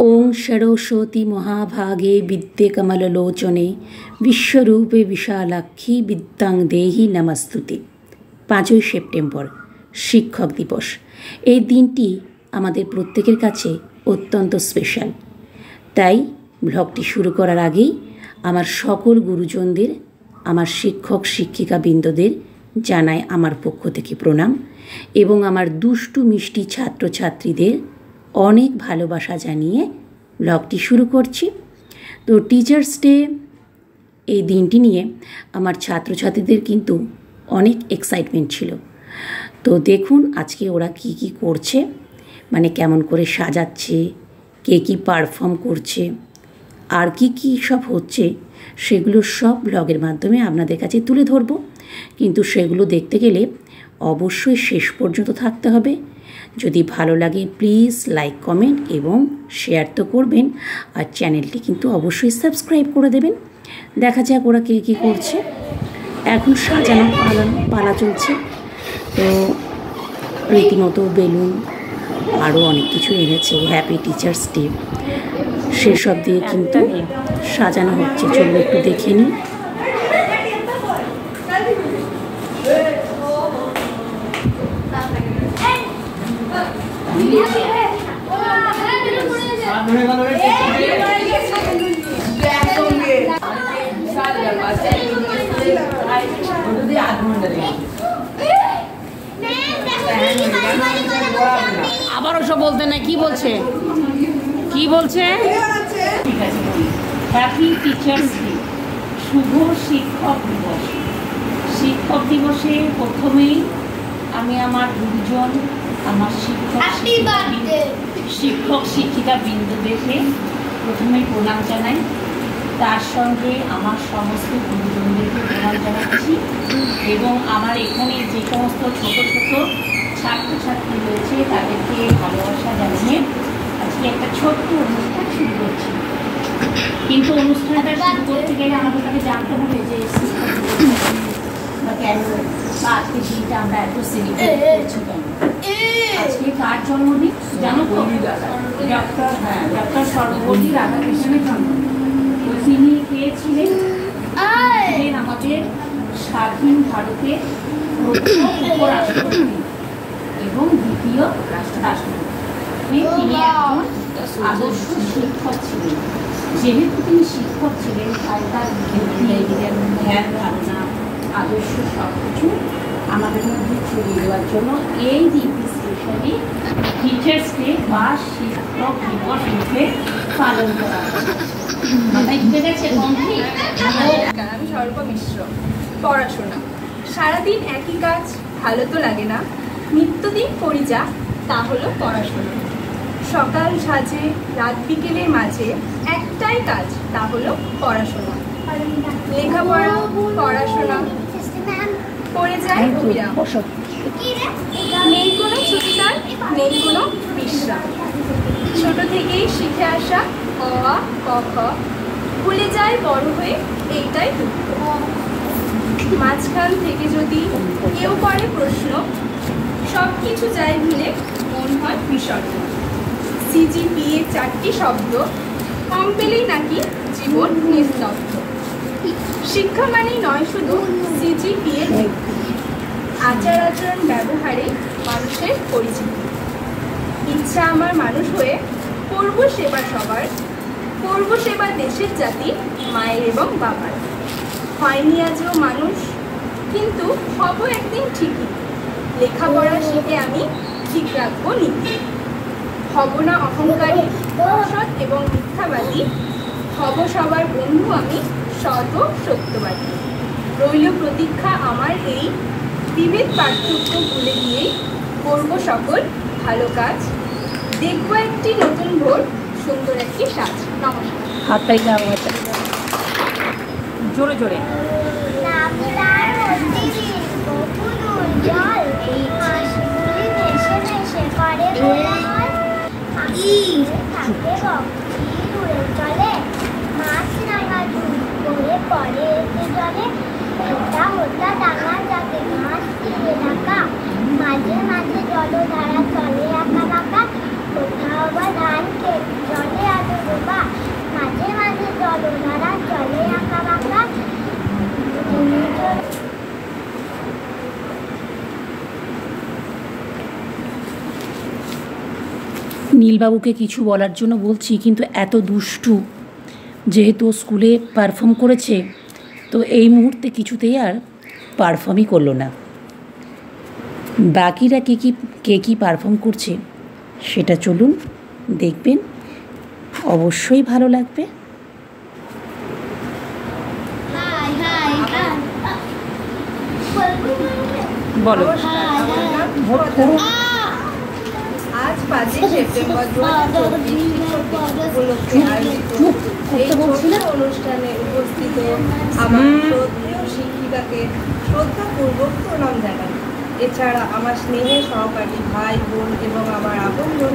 ओं षडोषोति महाभागे विद्ये कमललोचने विश्वरूपे विशालाक्षी विद्যাং देहि नमस्तुते। 5ই সেপ্টেম্বর শিক্ষক দিবস। এই দিনটি আমাদের প্রত্যেকের কাছে অত্যন্ত স্পেশাল। তাই ব্লগটি শুরু করার আগেই আমার সকল গুরুজনদের, আমার শিক্ষক শিক্ষিকা বৃন্দদের জানাই আমার পক্ষ থেকে প্রণাম এবং আমার দুষ্টু মিষ্টি ছাত্রছাত্রীদের অনেক ভালোবাসা জানিয়ে ব্লগটি শুরু করছি। তো টিচার্স ডে এই দিনটি নিয়ে আমার ছাত্রছাত্রীদের কিন্তু অনেক এক্সাইটমেন্ট ছিল। তো দেখুন আজকে ওরা কি কি করছে, মানে কেমন করে সাজাচ্ছে, কে কী পারফর্ম করছে, আর কি কি সব হচ্ছে, সেগুলো সব ব্লগের মাধ্যমে আপনাদের কাছে তুলে ধরব। কিন্তু সেগুলো দেখতে গেলে অবশ্যই শেষ পর্যন্ত থাকতে হবে। যদি ভালো লাগে প্লিজ লাইক কমেন্ট এবং শেয়ার তো করবেন, আর চ্যানেলটি কিন্তু অবশ্যই সাবস্ক্রাইব করে দেবেন। দেখা যাক ওরা কে কী করছে। এখন সাজানো পালা চলছে, তো রীতিমতো বেলুন আরও অনেক কিছু এনেছে, হ্যাপি টিচার্স ডে সেসব দিয়ে কিন্তু সাজানো হচ্ছে। চলুন একটু দেখে নিই। আবার ওসব বলতে না, কি বলছে কি বলছে? হ্যাপি টিচার্স ডে, শুভ শিক্ষক দিবস। শিক্ষক দিবসে প্রথমেই আমি আমার গুরুজন, আমার শিক্ষক শিক্ষিকা বৃন্দদেরকে প্রথমেই প্রণাম জানাই। তার সঙ্গে আমার সমস্ত গুরুজনদেরকে প্রণাম জানাচ্ছি এবং আমার এখানে যে সমস্ত ছোট ছোট ছাত্রছাত্রী রয়েছে তাদেরকে ভালোবাসা জানিয়ে আজকে একটা ছোট্ট অনুষ্ঠান শুরু করছি। কিন্তু অনুষ্ঠানটা শুরু করতে গেলে আমাদের তাকে জানতে হবে যে বা কেন বা আজকে দিনটা আমরা এত সেলিব্রেট করছি কেন। আজকে কার জন্মদিন জানো তো? ডক্টর সর্বপল্লী রাধাকৃষ্ণের জন্মদিন। তিনি পেয়েছিলেন আমাদের স্বাধীন ভারতের প্রথম উপরাষ্ট্রপতি এবং দ্বিতীয় রাষ্ট্রপতি। তিনি একজন আদর্শ শিক্ষক ছিলেন। যেহেতু তিনি শিক্ষক ছিলেন তাই তার ধ্যান ধারণা আদর্শ সব কিছু আমাদের মধ্যে ছড়িয়ে দেওয়ার জন্য এই দিনটি স্পেশালি টিচার্স ডে বা শিক্ষক দিবস রূপে পালন করা হয়। আমি স্বল্প মিশ্র। পড়াশোনা সারাদিন একই কাজ, ভালো তো লাগে না। নিত্যদিন করি যা, তা হলো পড়াশোনা। সকাল সাজে রাত বিকেলের মাঝে একটাই কাজ, তা হলো পড়াশোনা। লেখাপড়া পড়াশোনা করে যায় অবিরাম। নেই কোনো ছুটিদার, নেই কোনো বিশ্রাম। ছোট থেকেই শিখে আসা অ আ ক খ ভুলে যায় বড় হয়ে, এইটাই দুঃখ। মাঝখান থেকে যদি কেউ করে প্রশ্ন, সব কিছু যায় ভুলে মন হয় বিষণ্ণ। সিজিপিএ 4টি শব্দ, কম পেলেই নাকি জীবন নিস্তব্ধ। শিক্ষা মানেই নয় শুধু সিজিপিএ, আচার আচরণ ব্যবহারে মানুষের পরিচিতি। ইচ্ছা আমার মানুষ হয়ে করব সেবা সবার, করব সেবা দেশের জাতি মায়ের এবং বাবার। হয়নি আজও মানুষ, কিন্তু হব একদিন ঠিকই। লেখাপড়া শিখে আমি ঠিক রাখবো নীতি। হব না অহংকারী, অসৎ এবং মিথ্যাবাদী। হব সবার বন্ধু আমি, সৎ ও সত্যবাদী। রইল প্রতীক্ষা আমার এই বিভেদ পার্থক্য ভুলে গিয়েই করব সকল ভালো কাজ। দেখবো একটি নতুন ভোর, সুন্দর একটি সাজ। নমস্কার। হাতটাই জোরে জোরে। মাঝে মাঝে জলধারা চলে আঁকা বাঁকা, কোথাও বা ধান ক্ষেত জলে আর নীলবাবুকে কিছু বলার জন্য বলছি, কিন্তু এত দুষ্টু, যেহেতু স্কুলে পারফর্ম করেছে তো এই মুহূর্তে কিছুতেই আর পারফর্মই করলো না। বাকিরা কে কী পারফর্ম করছে সেটা চলুন দেখবেন, অবশ্যই ভালো লাগবে। বলো। আজ 5ই সেপ্টেম্বর 2024 উপলক্ষে আয়োজিত এই ছোট্ট অনুষ্ঠানে উপস্থিত আমার শ্রদ্ধেয় শিক্ষিকাকে শ্রদ্ধাপূর্বক প্রণাম জানাই। এছাড়া আমার স্নেহের সহপাঠী ভাই বোন এবং আমার আপনজন,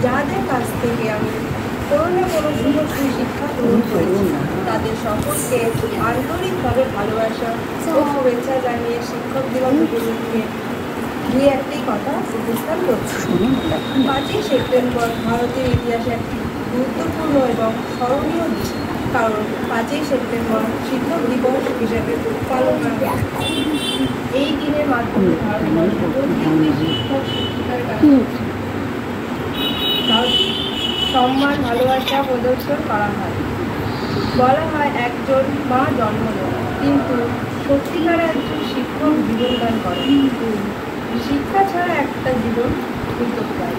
যাদের কাছ থেকে আমি কোনো না কোনো সুশিক্ষা গ্রহণ করেছি, তাদের সকলকে আন্তরিকভাবে ভালোবাসা ও শুভেচ্ছা জানিয়ে শিক্ষক দিবস উপলক্ষে দুই একটি কথা উপস্থান করছি। 5ই সেপ্টেম্বর ভারতের ইতিহাসে একটি গুরুত্বপূর্ণ এবং স্মরণীয় দিন, কারণ 5ই সেপ্টেম্বর শিক্ষক দিবস হিসেবে পালন করা হয়। এই দিনের মাধ্যমে ভারতবর্ষের প্রত্যেকটি শিক্ষক শিক্ষিকার কাছে সম্মান ভালোবাসা প্রদর্শন করা হয়। বলা হয় একজন মা জন্ম দেয়, কিন্তু সত্যিকারে একজন শিক্ষক জীবনদান করে। শিক্ষা ছাড়া একটা জীবন মৃতপ্রায়।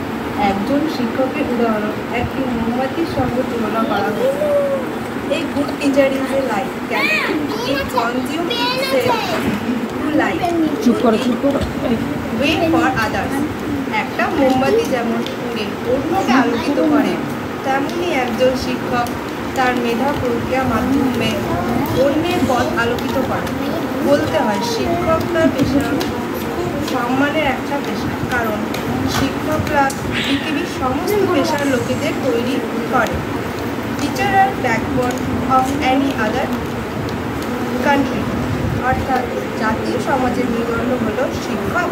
একজন শিক্ষকের উদাহরণ একটি মোমবাতির সঙ্গে তুলনা করা হয়েছে। A good teacher is a light candle. It consumes itself to light. Way for others. একটা মোমবাতি যেমন পুড়ে অন্যকে আলোকিত করে, তেমনি একজন শিক্ষক তার মেধা প্রক্রিয়া মাধ্যমে অন্যের পথ আলোকিত করে। বলতে হয় শিক্ষকরা পেশা খুব সম্মানের একটা পেশা, কারণ শিক্ষকরা পৃথিবীর সমস্ত পেশার লোকেদের তৈরি করে। Teacher are backbone of any other country, অর্থাৎ জাতীয় সমাজের মেরুদণ্ড হলো শিক্ষক,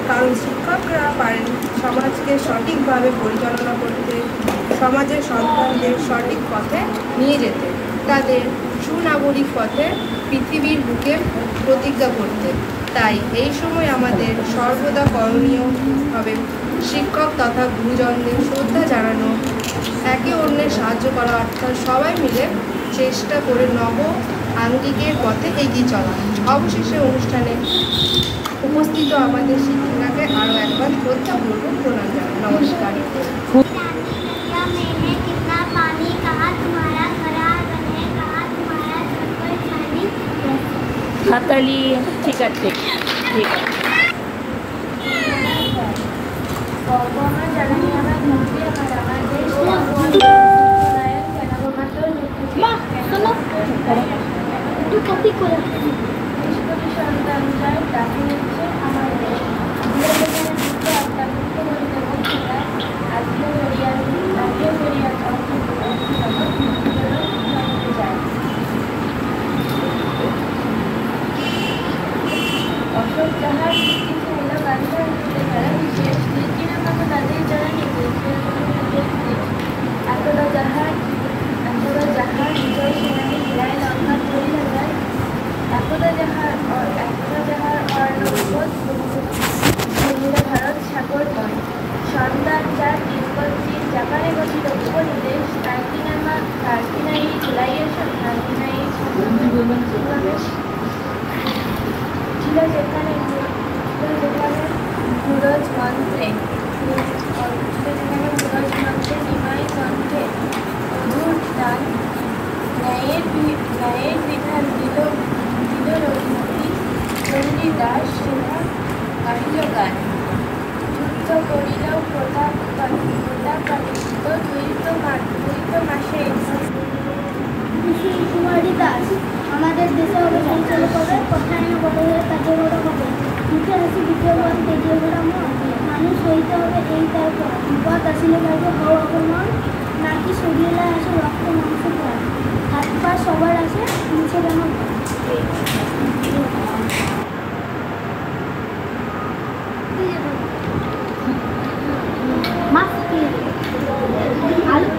কারণ শিক্ষকরা পারেন সমাজকে সঠিকভাবে পরিচালনা করতে, সমাজের সন্তানদের সঠিক পথে নিয়ে যেতে, তাদের সুনাগরিক পথে পৃথিবীর বুকে প্রতিজ্ঞা করতে। তাই এই সময় আমাদের সর্বদা করণীয় হবে শিক্ষক তথা গুরুজনদের শ্রদ্ধা জানানো, একে অন্যের সাহায্য করা, অর্থাৎ সবাই মিলে চেষ্টা করে নব আঙ্গিকের পথে এগিয়ে চলা। অবশেষে অনুষ্ঠানে উপস্থিত আমাদের শিক্ষিকাকে আরও একবার শ্রদ্ধাপূর্বক প্রণাম জানাই। নমস্কার। হাতালি, ঠিক আছে, ঠিক আছে। অশোক যাহার কিছু হলো গান্ধীর যারা বিশেষ দিনের মতো তাদের যারা এতটা যাহার বিজয় সেনানি বিদায় লঙ্কা করিয়া যায়, একদা যাহার অর্ণবোধ ভারত সাগর নয়, সন্তান যার তিব্বতীর জাপানে গঠিত উপনিবেশ, তার কিনাই জুলাইয়ের ছিল যেখানে মুরজ মন্ত্রে নিমাই কণ্ঠে মধুর দান, ন্যায়ের বিধান দিল রঘুপতি চণ্ডীদাস, সেনা গাহিল গান, যুদ্ধ করিল প্রতাপাদিত্য, দ্বৈত মাসে কুমারী দাস। আমাদের দেশে হবে সঞ্চালক হবে, কথায় না বড় হয়ে কাজে বড় হবে, মুখে হাসি দ্বিতীয় বল তেজে ভরা মন, মানুষ হইতে হবে এই তারপর, বিপদ আসিলে পারবে হও অপমান, নাকি শরীরে আসে রক্ত মাংস পড়া, হাত পা সবার আসে মুছে কেন আলু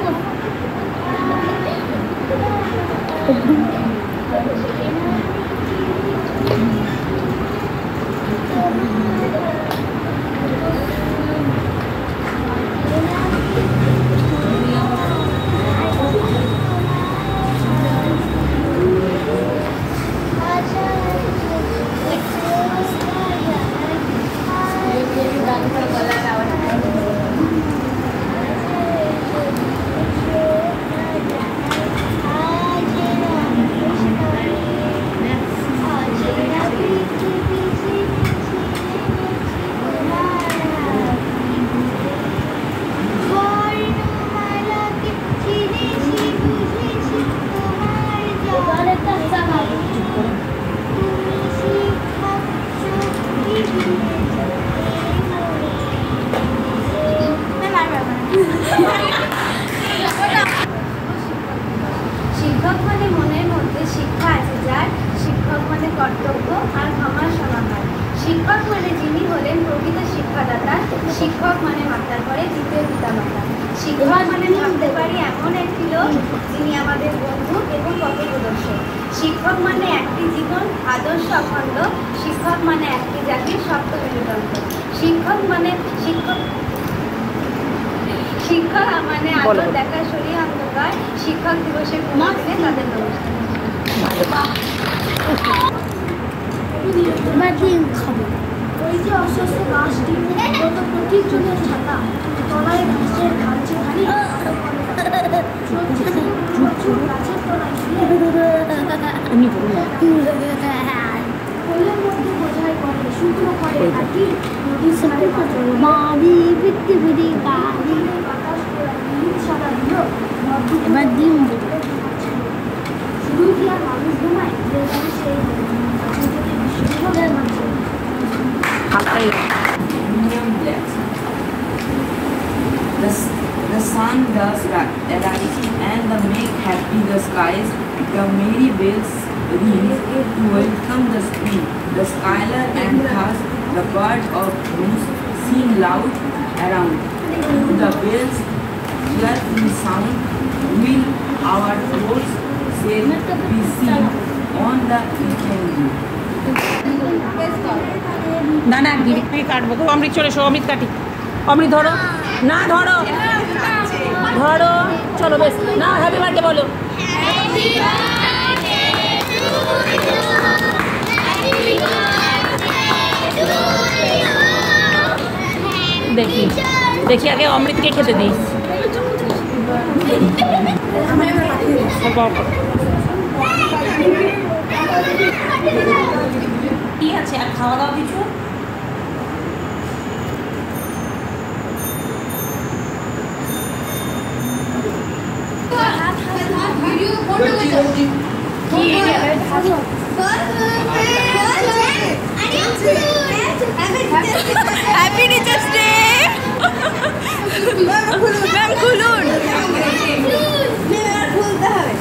শিক্ষক মানে মনের মধ্যে শিক্ষা আছে যার, শিক্ষক মানে কর্তব্য আর ক্ষমার সমাহার। শিক্ষক মানে যিনি হলেন প্রকৃত শিক্ষাদাতা, শিক্ষক মানে মাতার পরে দ্বিতীয় পিতামাতা। শিক্ষক মানে ভাবতে পারি এমন একটি লোক যিনি আমাদের বন্ধু এবং পথপ্রদর্শক। শিক্ষক মানে একটি জীবন আদর্শ অখণ্ড, শিক্ষক মানে একটি জাতির সপ্ত মেরুদণ্ড। শিক্ষক মানে শিক্ষক মানে আলো দেখা সরিয়ে অন্ধকার। শিক্ষক দিবসের দিনে তাদের নমস্কার। খাবো ওই যে অস্বস্ত গাছটি গত প্রতীক যুগের ছাতা, তলায় ঘাসের ঢালছে খালি গাছের তলায় কোলের মধ্যে বোঝাই করে শুকনো করে কাটি নদীর সাথে বাড়ি পৃথিবী বাড়ি বাতাস করে সাদা দিল এবার ডিম শুধু কি আর মানুষ ঘুমায় যে জানে সেই The sun does rise and the make happy the skies. The merry bells ring to welcome the spring. The skylar and thus the bird of roost sing loud around. The bells cheerful sound will our throats sail be seen on the weekend view. না না গিরিপি কাটবো গো। অমৃত চলে এসো, অমৃত কাটি। অমৃত ধরো না, ধরো ধরো, চলো বেশ না। হ্যাপি বার্থডে বলো। দেখি দেখি আগে অমৃতকে খেতে দিই। কি আছে আর খাওয়া দাওয়া কিছু? Happy teachers day. ম্যাম খুলুন। খুলতে হবে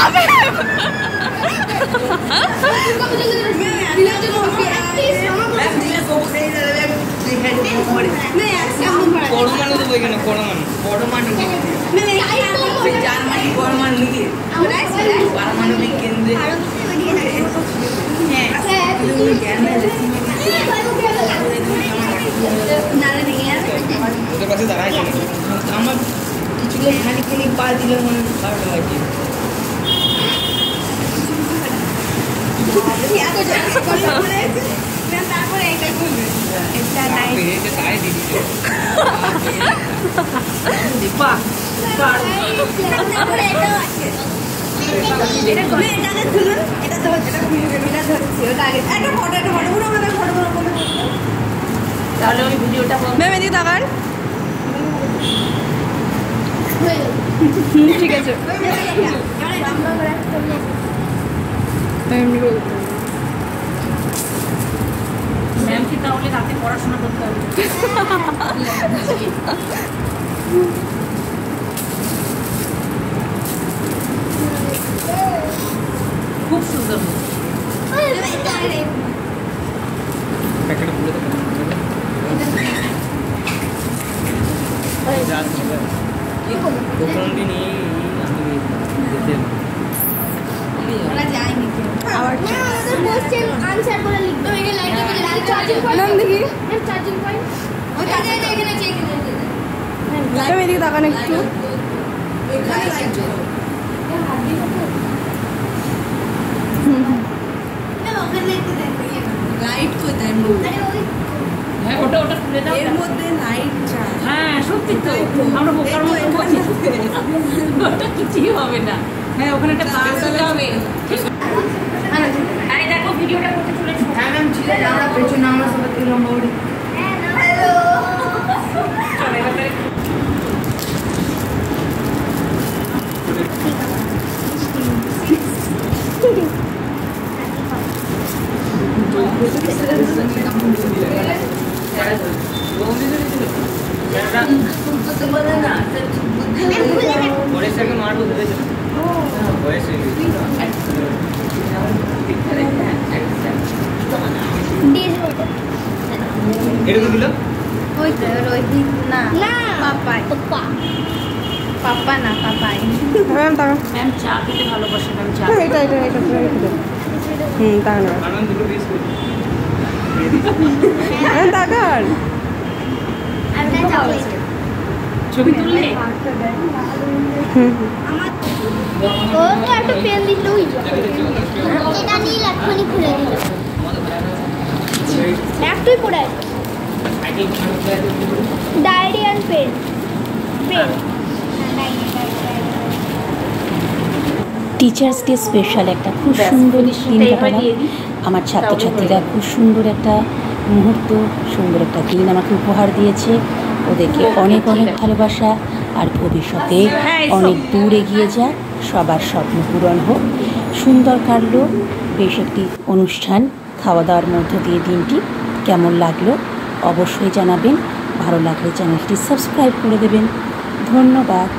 আগে এটা খুলুন না। জার্মানি পরমাণু পারমাণবিক কেন্দ্রে আমার কিছু খানি খানি পা দিলে মনে খারাপ লাগে। তারপরে এটা খুলবে। তাহলে ওই ভিডিওটা ম্যাম এদিকে তাকান। ঠিক আছে। ম্যামকে তাহলে রাতে পড়াশোনা করতে হবে। খুব সুন্দর। আনসার করে লিখতে হবে চার্জিং পয়েন্ট দেখি চার্জিং পয়েন্ট এখানে চেক ম্যাম এদিকে তাকান একটু। লাইট কোথায়? হ্যাঁ ওটা ওটা খুলে দাও। এর মধ্যে লাইট চাই। হ্যাঁ সত্যি তো, আমরা বোকার মতো বলছি। ওটা কিছুই হবে না। হ্যাঁ ওখানে একটা তার দিতে হবে। আরে দেখো ভিডিওটা করতে চলেছি। হ্যাঁ ম্যাম ঠিক আছে, আমরা পেছনে আমরা সবাই তুলে মোড়ি। চলে এবারে ঠিক আছে ম্যাম চা খেতে ভালোবাসে ম্যাম চা ছবি তুললে ও তো একটা পেন দিল এটা নীল এখনই খুলে দিল একটাই পড়ে diary and pen teachers day special একটা খুব সুন্দর দিন কাটালাম। আমার ছাত্রছাত্রীরা খুব সুন্দর একটা মুহূর্ত, সুন্দর একটা দিন আমাকে উপহার দিয়েছে। ওদেরকে অনেক অনেক ভালোবাসা, আর ভবিষ্যতে অনেক দূর এগিয়ে যাক, সবার স্বপ্ন পূরণ হোক। সুন্দর কাটলো, বেশ একটি অনুষ্ঠান, খাওয়া দাওয়ার মধ্য দিয়ে দিনটি কেমন লাগলো অবশ্যই জানাবেন। ভালো লাগলে চ্যানেলটি সাবস্ক্রাইব করে দেবেন। ধন্যবাদ।